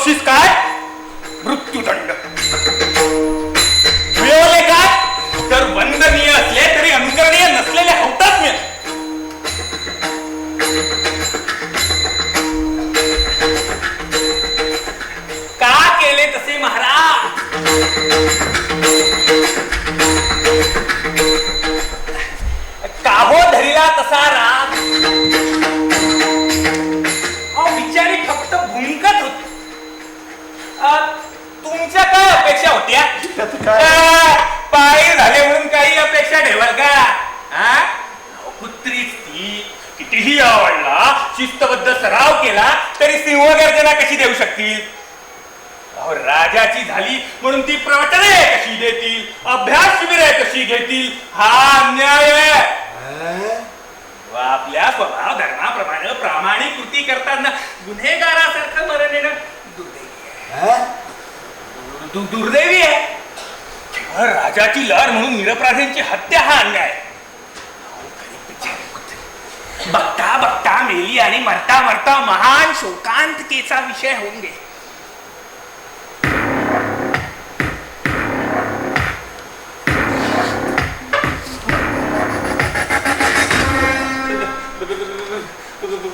बक्षीस काय? मृत्यूदंड. मिळवले काय? तर वंदनीय असले तरी अनुकरणीय नसलेले हौतात्म्य. का केले तसे महाराज? का हो धरिला तसा राग? बिचारी फक्त भूमिकाच होती. तुमच्या काय अपेक्षा होत्या? पाय झाले म्हणून काही अपेक्षा ठेवाल का? कुत्रीच ती. कितीही आवडला, शिस्तबद्ध सराव केला तरी सिंहगर्जना कशी देऊ शकतील? राजाची झाली म्हणून ती प्रवचने कशी देतील? अभ्यास शिबिरे कशी घेतील? हा अन्याय आहे. आपल्या स्वभाव धर्माप्रमाणे प्रामाणिक कृती करताना गुन्हेगारासारखं मरण येणं दुर्दैवी आहे. केवळ राजाची लहर म्हणून निरपराधींची हत्या हा अन्याय. बघता बघता मेली आणि मरता मरता महान शोकांतिकेचा विषय होऊन गेला.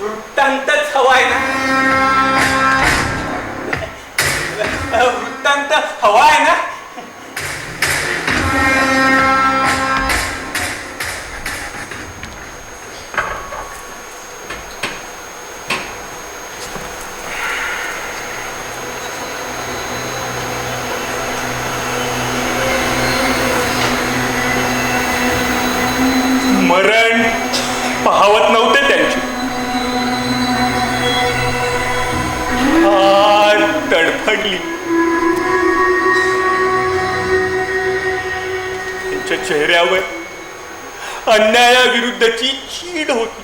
वृत्तांतच हवाय ना? वृत्तांत हवाय ना? मरण पाहवत नव्हते त्यांची. तडफडली. त्यांच्या चेहऱ्यावर अन्यायाविरुद्धची चीड होती.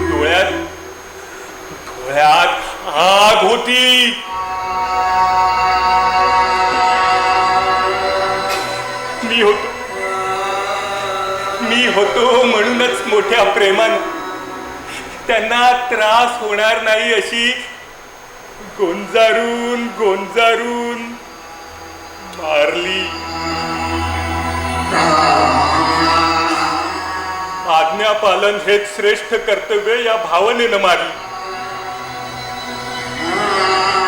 डोळ्यात आग होती. मी होतो म्हणूनच मोठ्या प्रेमानं त्यांना त्रास होणार नाही अशी गोंजारून गोंजारून मारली. आज्ञापालन हेच श्रेष्ठ कर्तव्य या भावनेनं मारली.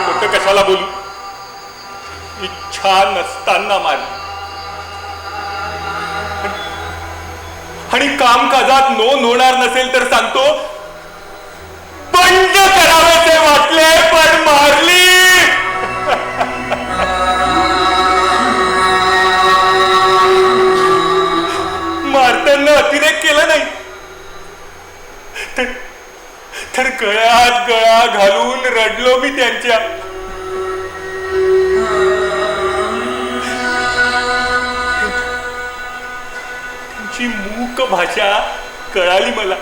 होतं कशाला बोलू? इच्छा नसताना मारली. आणि कामकाजात नोंद होणार नसेल तर सांगतो, बंड करावेसे वाटले पण मारली. मारताना अतिरेक केला नाही तर गळ्यात गळा घालून रडलो मी त्यांच्या. त्यांची मूक भाषा कळाली मला.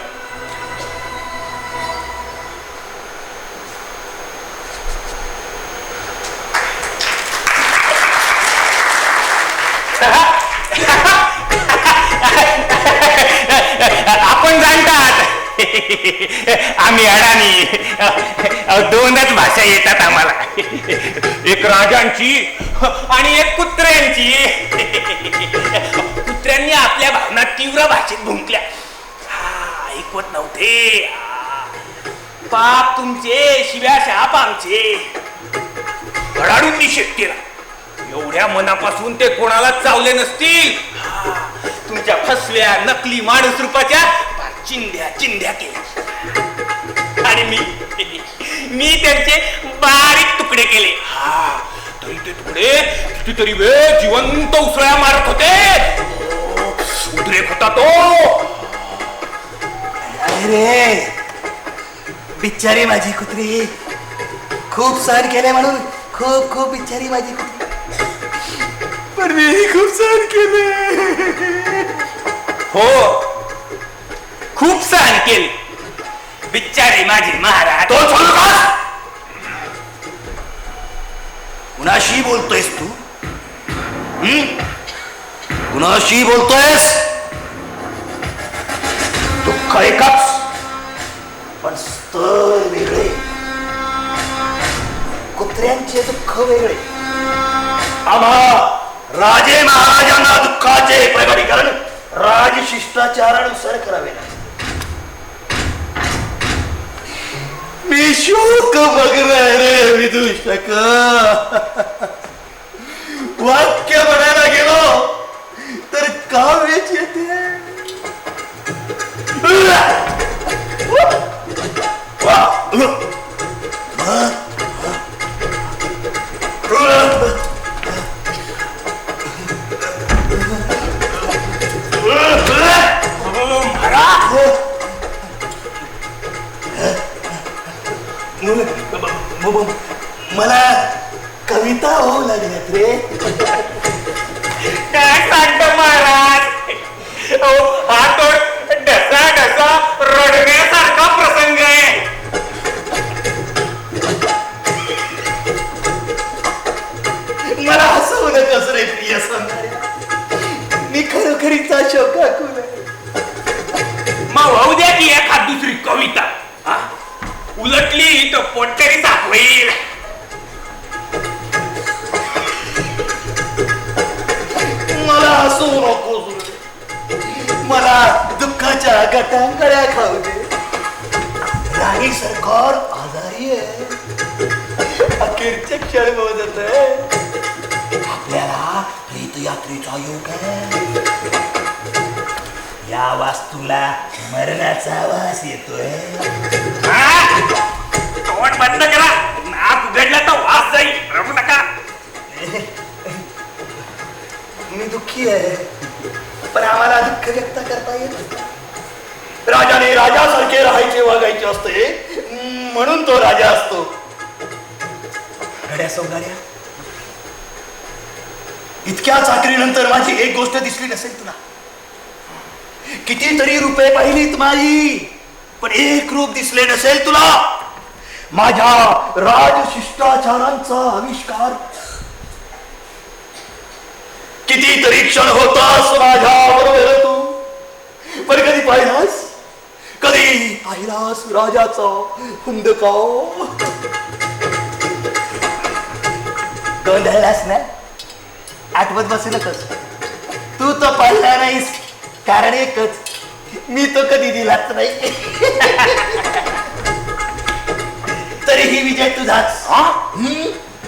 आपण जाणतात आम्ही अडाणी. दोनच भाषा येतात आम्हाला, एक राजांची आणि एक कुत्र्यांची. कुत्र्यांनी आपल्या भावना तीव्र भाषेत भुंकल्या. ऐकवत नव्हते. पाप तुमचे, शिव्या शाप आमचे. धडाडून निषेध केला. एवढ्या मनापासून ते कोणाला चावले नसतील. तुमच्या फसव्या नकली माणूस रूपाच्या चिंध्या चिंध्या केल्या आणि मी त्यांचे बारीक तुकडे केले. तरी ते तुकडे कितीतरी वेळ जिवंत उसळ्या मारत होते. उद्रेक होता तो. अरे बिचारी माझी कुत्री. खूप सहन केले म्हणून खूप खूप बिचारी माझी कुत्री. पण मी खूप सहन केले. हो, खूप सहन केले बिचारे माझे महाराज. तो कुणाशी बोलतोयस तू? कुणाशी बोलतोयस? दुःख एकच पण स्तर वेगळे. कुत्र्यांचे दुःख वेगळे. आम्हा राजे महाराजांना दुःखाचे प्रगटीकरण राजशिष्टाचारानुसार करावे लागते. मी शोक बघणार रे विदूषक. वाक्य म्हणायला गेलो तर काव्याची येते. मला कविता होऊ लागल्यात रे. काय सांगतो महाराज? हा तो ढसा ढसा रडण्यासारखा प्रसंग आहे. मला हसवू नकस रे प्रिय सांगणाऱ्या. मी खरोखरीचा शोकाकुल आहे. मग होऊ द्या की एखाद दुसरी कविता. उलटली तर पोटरी सापवेल. मला हसू नकोस. मला दुःखाच्या गटांगळ्या खाऊ दे. राणी सरकार आजारी आहे. अखेरचे क्षण मोजत आहे. आपल्याला प्रेतयात्रेचा योग आहे. या वास्तूला मरणाचा वास येतोय. तोंड बंद करा. नाक उघडला तर वास जाईल. रडू नका. मी दुःखी आहे, पण आम्हाला दुःख व्यक्त करता येत. राजाने राजासारखे राहायचे वागायचे असते म्हणून तो राजा असतो. गड्या सौंदर्या, इतक्या चाकरीनंतर माझी एक गोष्ट दिसली नसेल तुला. कितीतरी रुपये पाहिलीत माझी, पण एक रूप दिसले नसेल तुला. माझ्या राजशिष्टाचारांचा आविष्कार. कितीतरी क्षण होतास माझ्या बरोबर तू, पण कधी पाहिलास? कधी पाहिलास राजाचा हुंदका? गोंधळलास ना? आठवत बसे नकस. तू तो पाहिला नाहीस, कारण एकच, मी तो कधी दिलाच नाही. तरीही विजय तुझाच.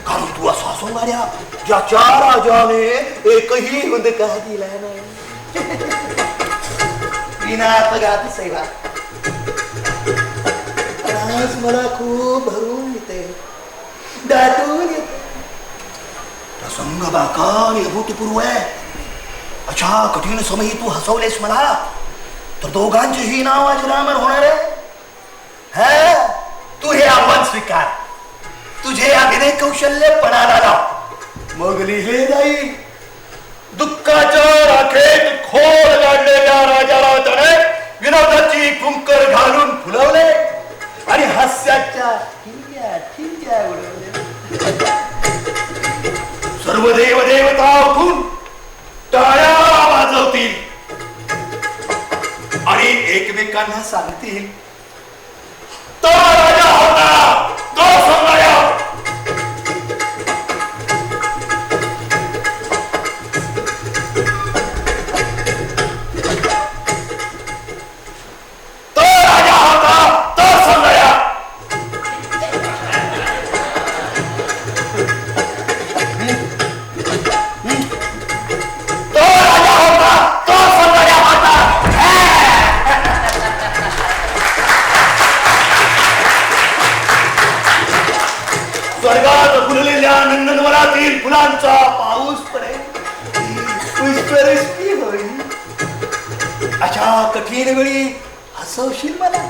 कारण तू असा सोंगाड्या ज्याच्या राजाने एकही हुंदका दिला नाही. विना अपघात सेवा. आज मला खूप भरून येते, दाटून येते. प्रसंग बाका आणि अभूतपूर्व आहे. अशा कठीण समयी तू हसवलेस मला, तर दोघांचेही नाव अजरामर होणार आहे. तू हे आव्हान स्वीकार. तुझे अभिनय कौशल्य पणाला लाव. मग लिहिले जाईल. दुःखाच्या राखेत खोल गाडलेल्या राजाला त्याने विनोदाची फुंकर घालून फुलवले आणि हास्याच्या ठिणग्या ठिणग्या उडवले. सर्व देव देवता उठून टाळ्या वाजवतील आणि एकमेकांना सांगतील, तो राजा होता, तो सोंगाड्या. तो राजा होता, तो सोंगाड्या. तो राजा होता, तो सोंगाड्या होता. स्वर्गात फुललेल्या नंदनवनातील फुलांचा पाऊस पडेल, पुष्पवृष्टी होईल. अशा कठीण वेळी हसवशील मला.